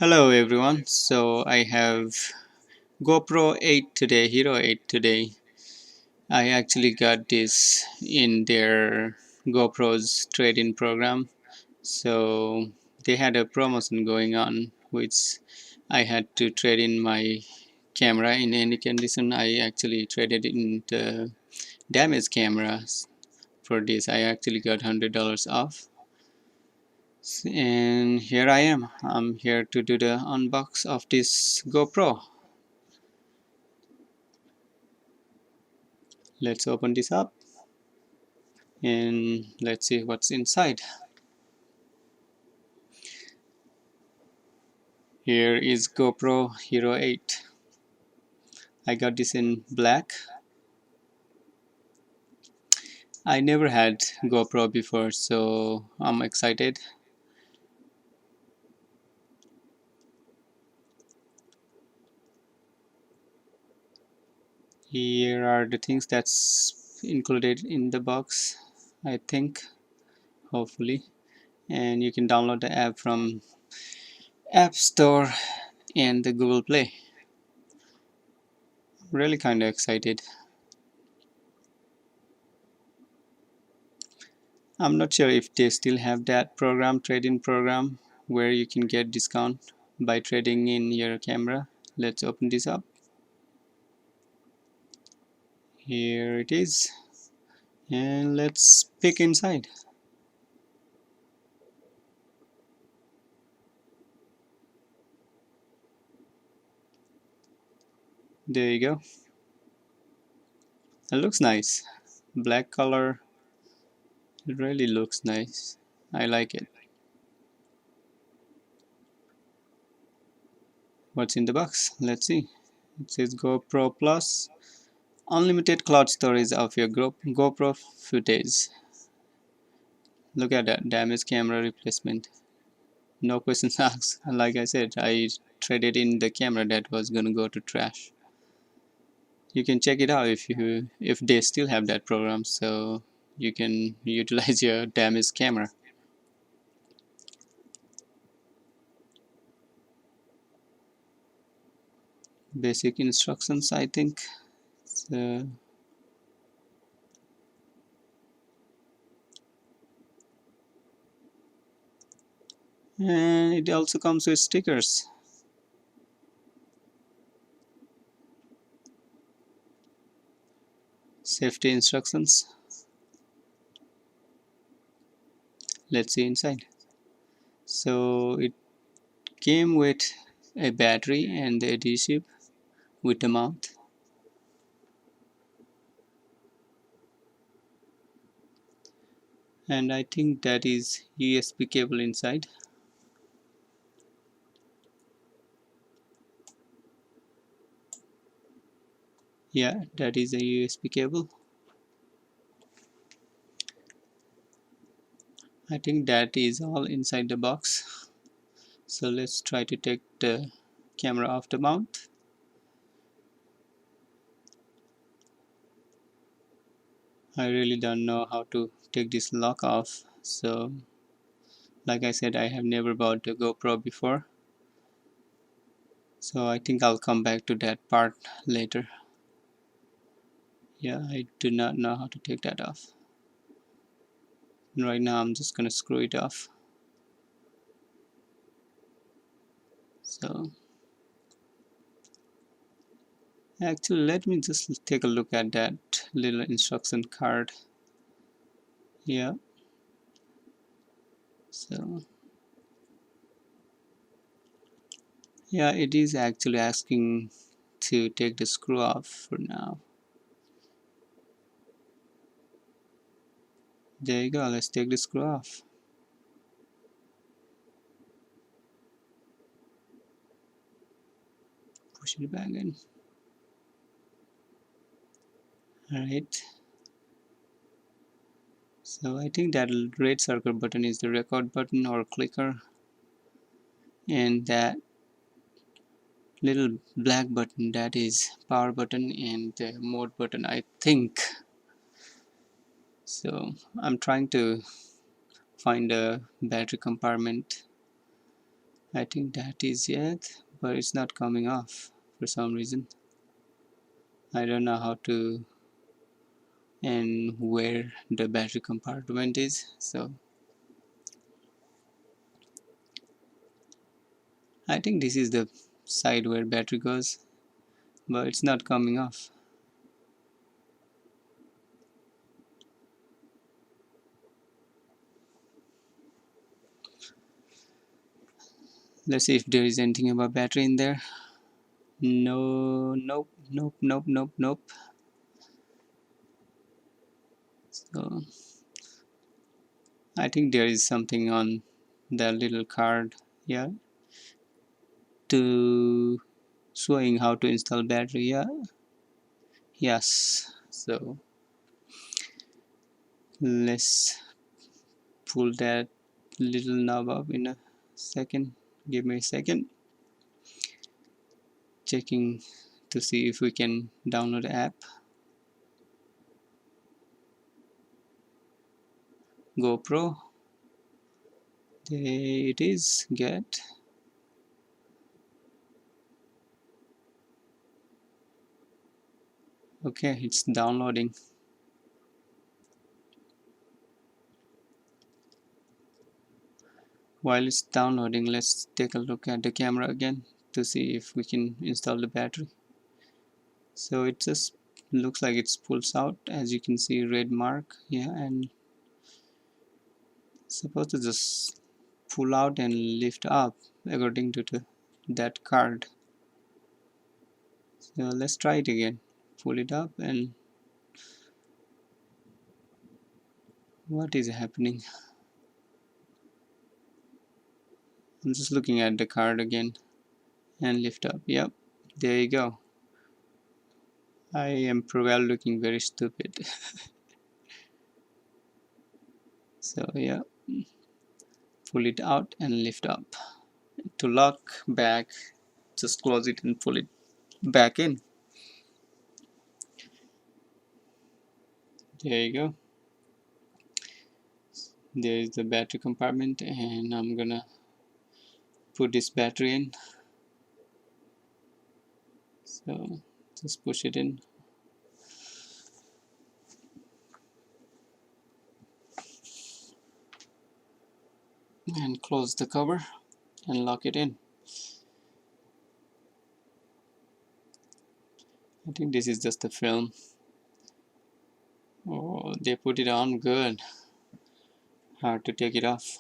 Hello everyone. So I have GoPro 8 today, Hero 8 today. I actually got this in their GoPro's trade-in program. So they had a promotion going on which I had to trade in my camera in any condition. I actually traded in the damaged cameras. For this I actually got $100 off. And here I am. I'm here to do the unbox of this GoPro. Let's open this up and let's see what's inside. Here is GoPro Hero 8. I got this in black. I never had GoPro before, so I'm excited. Here are the things that's included in the box, I think, hopefully. And you can download the app from App Store and the Google Play. Really kind of excited. I'm not sure if they still have that program, trade-in program, where you can get discount by trading in your camera. Let's open this up. Here it is. And let's pick inside. There you go. It looks nice. Black color. It really looks nice. I like it. What's in the box? Let's see. It says GoPro Plus. Unlimited cloud storage of your GoPro footage. Look at that, damaged camera replacement. No questions asked. Like I said, I traded in the camera that was gonna go to trash. You can check it out if they still have that program, so you can utilize your damaged camera. Basic instructions, I think. So, and it also comes with stickers. Safety instructions. Let's see inside. So it came with a battery and the adhesive with the mount. And I think that is USB cable inside. Yeah, that is a USB cable. I think that is all inside the box. So let's try to take the camera off the mount. I really don't know how to take this lock off. So like I said, I have never bought a GoPro before. So I think I'll come back to that part later. Yeah, I do not know how to take that off. And right now I'm just gonna screw it off. So actually let me just take a look at that little instruction card. Yeah. So yeah, it is actually asking to take the screw off for now. There you go, let's take the screw off. Push it back in. Alright. So I think that red circle button is the record button or clicker. And that little black button, that is power button and the mode button, I think. So I'm trying to find a battery compartment I think that is it, but it's not coming off for some reason. I don't know how to and where the battery compartment is, so I think this is the side where battery goes, but it's not coming off. Let's see if there is anything about battery in there. No, nope, nope, nope, nope, nope. So I think there is something on that little card here to showing how to install battery. Yeah, yes. So let's pull that little knob up in a second. Give me a second. Checking to see if we can download the app. GoPro. There it is. Get. Okay, it's downloading. While it's downloading, let's take a look at the camera again to see if we can install the battery. So it just looks like it pulls out, as you can see, red mark. Yeah, and supposed to just pull out and lift up according to that card. So let's try it again. Pull it up, and what is happening? I'm just looking at the card again and lift up. Yep, there you go. I am probably looking very stupid. So yeah, pull it out and lift up. To lock back, just close it and pull it back in. There you go. There is the battery compartment, and I'm gonna put this battery in. So just push it in. And close the cover and lock it in. I think this is just a film. Oh, they put it on good. Hard to take it off.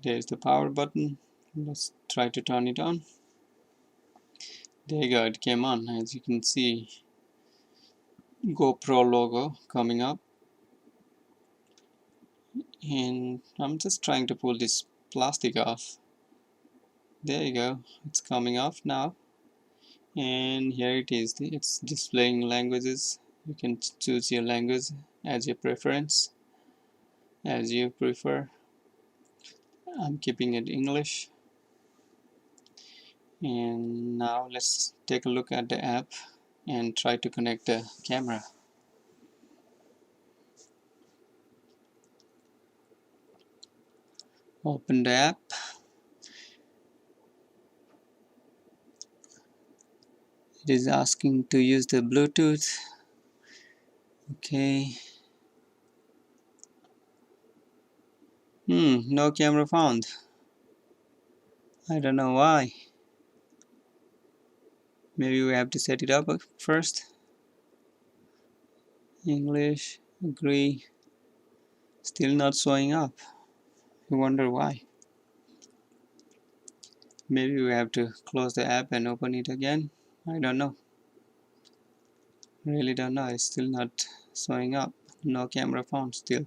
There's the power button. Let's try to turn it on. There you go, it came on. As you can see, GoPro logo coming up. And I'm just trying to pull this plastic off. There you go, it's coming off now. And here it is, it's displaying languages. You can choose your language as your preference, as you prefer. I'm keeping it English. And now let's take a look at the app and try to connect the camera. Open the app. It is asking to use the Bluetooth. Okay. No camera found. I don't know why. Maybe we have to set it up first. English, agree. Still not showing up. I wonder why. Maybe we have to close the app and open it again. I don't know. Really don't know. It's still not showing up. No camera found still.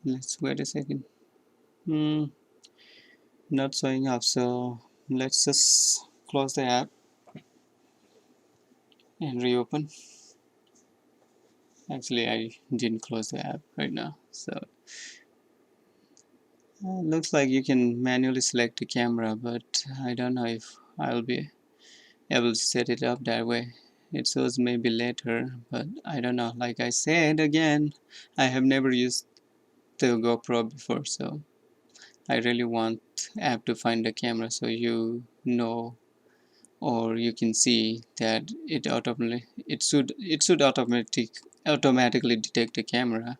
Let's wait a second. Not showing up. So let's just close the app and reopen. Actually, I didn't close the app right now. So Looks like you can manually select the camera, but I don't know if I'll be able to set it up that way. It shows maybe later, but I don't know. Like I said again, I have never used the GoPro before, so I really want app to find the camera so you know, or you can see that it should automatically detect the camera.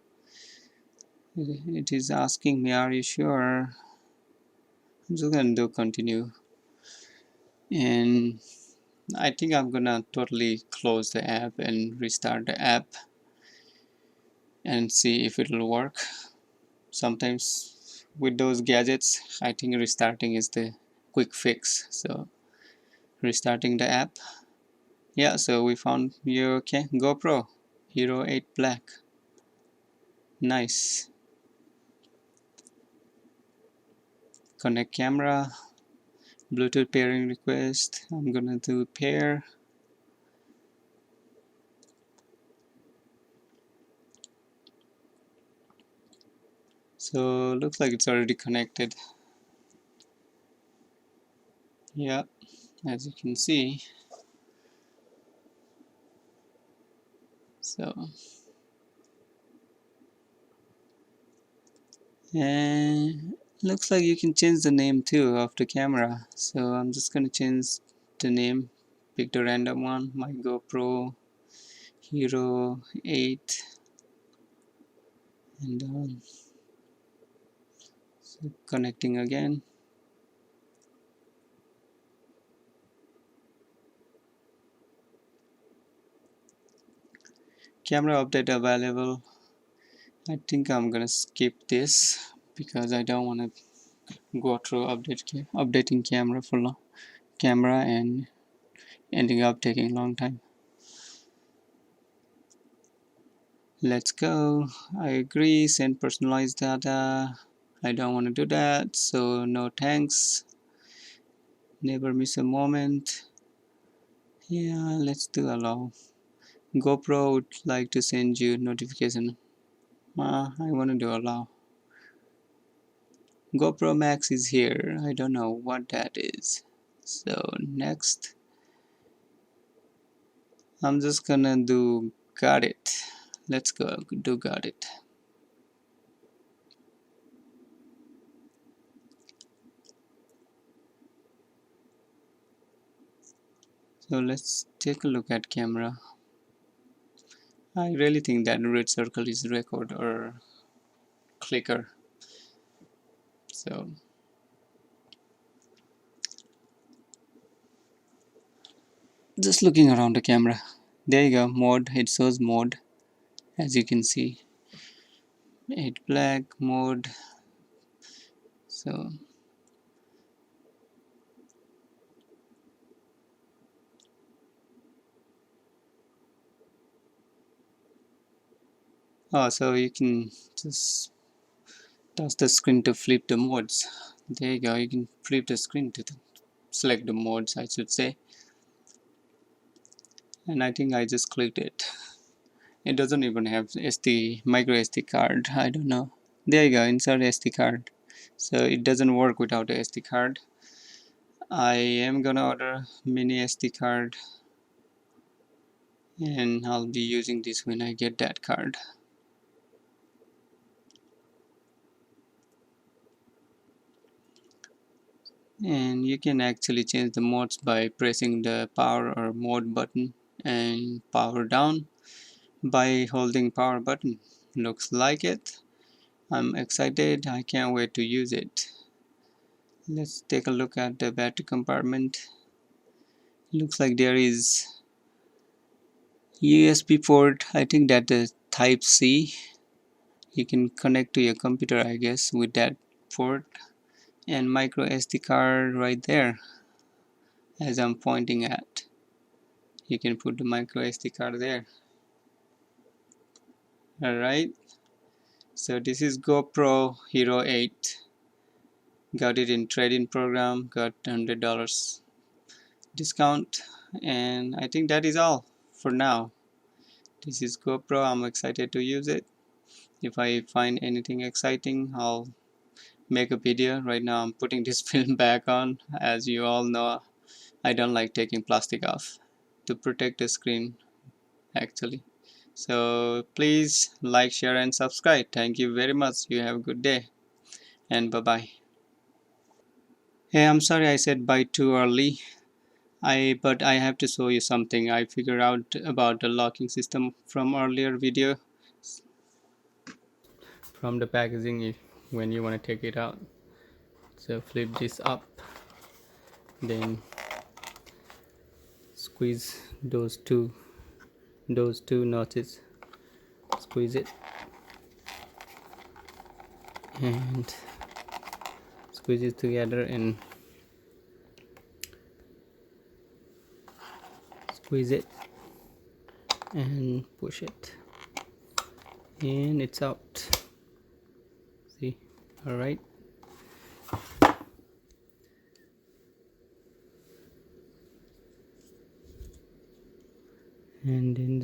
It is asking me, are you sure? I'm just gonna do continue, and I think I'm gonna totally close the app and restart the app and see if it'll work. Sometimes with those gadgets, I think restarting is the quick fix. So restarting the app. Yeah, so we found your GoPro Hero 8 Black. Nice. Connect camera, Bluetooth pairing request. I'm gonna do pair. So looks like it's already connected. Yeah, as you can see. So, and looks like you can change the name too of the camera. So I'm just gonna change the name, pick the random one, my GoPro Hero 8, and so connecting again. Camera update available. I think I'm gonna skip this because I don't want to go through updating camera for long, camera and ending up taking a long time. Let's go. I agree. Send personalized data. I don't want to do that, so no thanks. Never miss a moment. Yeah, let's do allow. GoPro would like to send you notification. I want to do allow. GoPro Max is here. I don't know what that is. So next, I'm just gonna do got it. Let's go do got it. So let's take a look at camera. I really think that red circle is record or clicker. So just looking around the camera. There you go, mode. It shows mode, as you can see. 8 black mode. So so you can just touch the screen to flip the modes. There you go. You can flip the screen to select the modes, I should say. And I think I just clicked it. It doesn't even have micro SD card. I don't know. There you go. Insert SD card. So it doesn't work without a SD card. I am gonna order mini SD card, and I'll be using this when I get that card. And you can actually change the modes by pressing the power or mode button and power down by holding power button. Looks like it. I'm excited. I can't wait to use it. Let's take a look at the battery compartment. Looks like there is USB port. I think that is type C. You can connect to your computer, I guess, with that port, and micro SD card right there as I'm pointing at. You can put the micro SD card there. Alright, so this is GoPro Hero 8. Got it in trade-in program, got $100 discount, and I think that is all for now. This is GoPro. I'm excited to use it. If I find anything exciting, I'll make a video. Right now I'm putting this film back on. As you all know, I don't like taking plastic off to protect the screen actually. So please like, share and subscribe. Thank you very much. You have a good day and bye bye. Hey, I'm sorry I said bye too early. But I have to show you something I figured out about the locking system from earlier video. From the packaging, when you want to take it out, so flip this up, then squeeze those two notches, squeeze it and squeeze it together and squeeze it and push it and it's out. See, all right. And then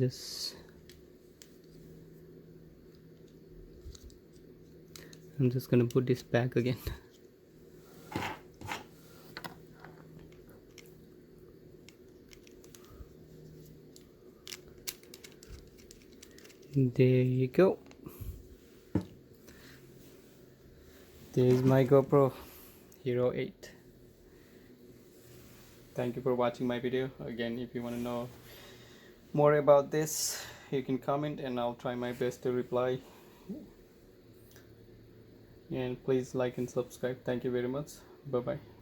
I'm just gonna put this back again. There you go. This is my GoPro Hero 8. Thank you for watching my video. Again, if you want to know more about this, you can comment and I'll try my best to reply. And please like and subscribe. Thank you very much. Bye bye.